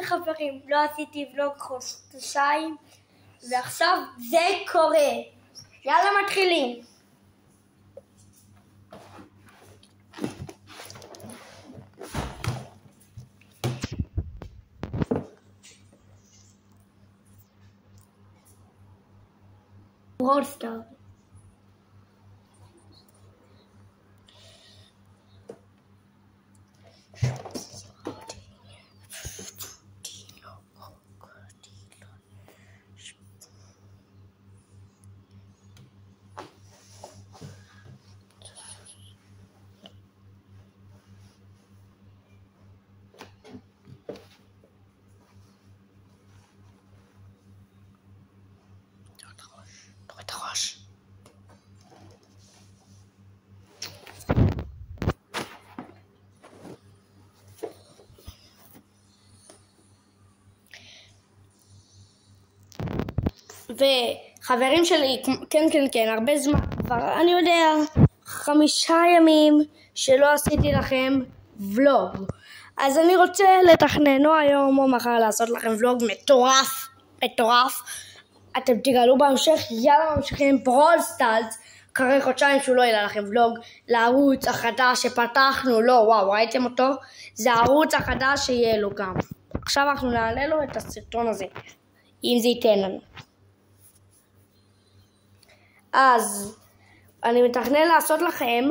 חברים, לא עשיתי ולוג חודשיים, ועכשיו זה קורה. יאללה מתחילים. ברול סטאר. וחברים שלי, כן, הרבה זמן, כבר אני יודע, 5 ימים שלא עשיתי לכם ולוג. אז אני רוצה לתכנן או היום או מחר לעשות לכם ולוג מטורף. אתם תגלו בהמשך. יאללה ממשיכים ברול סטארס. אחרי חודשיים שהוא לא יהיה לכם ולוג לערוץ החדש שפתחנו לו. וואו, ראיתם אותו? זה הערוץ החדש שיהיה לו גם. עכשיו אנחנו נעלה לו את הסרטון הזה, אם זה ייתן לנו. אז אני מתכנן לעשות לכם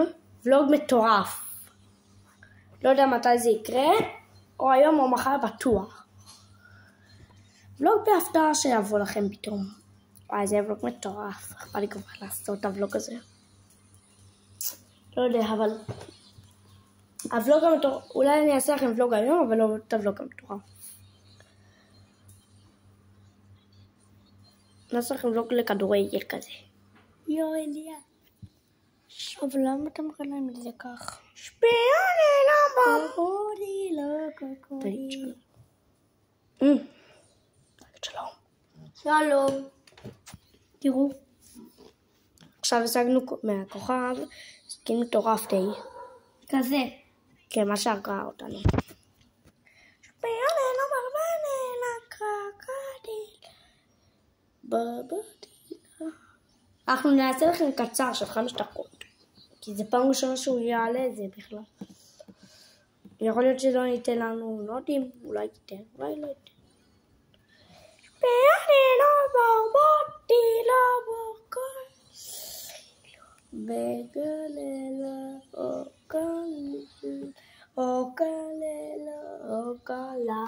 ולוג מטורף. לא יודע מתי זה יקרה, או היום או מחר בטוח. ולוג בהפתעה שיבוא לכם פתאום. וואי, זה ולוג מטורף. אכפת לי כבר לעשות את הוולוג הזה. לא יודע, אבל הוולוג המטורף, אולי אני אעשה לכם ולוג היום, אבל לא את הוולוג המטורף. נעשה לכם ולוג לכדורגל כזה. יואו אליה. אבל למה אתה מראה את זה כך? שפיוני לא קוקודי לא קוקודי. שלום. תראו. עכשיו השגנו מהכוכב סקין מטורף די. כזה. כן, מה שהרגע אותנו. שפיוני לא מרבני לקוקודי. בבתי. אנחנו נעשה לכם קצר של 5 דקות, כי זה פעם ראשונה שהוא יעלה את זה בכלל. יכול להיות שלא ניתן לנו, לא יודעים, אולי תיתן, אולי לא ייתן. ואני לא ברבותי, לא בוקר בגללה, אוקלה,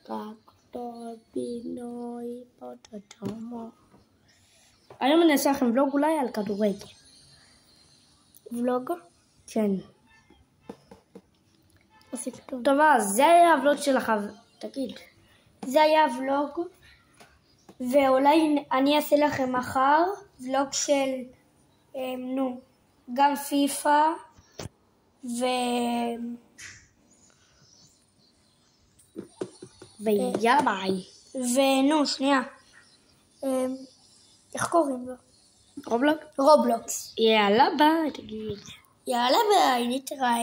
רק טוב בינוי פוטוטומו. היום אני אעשה לכם ולוג אולי על כדורגל. ולוג? כן. טוב, אז זה היה הוולוג שלך. תגיד. זה היה ולוג. ואולי אני אעשה לכם מחר ולוג של גם פיפה ויאללה ביי. שנייה. איך קוראים לו? רובלוקס? יאללה ביי, תגיד. יאללה ביי, נתראה.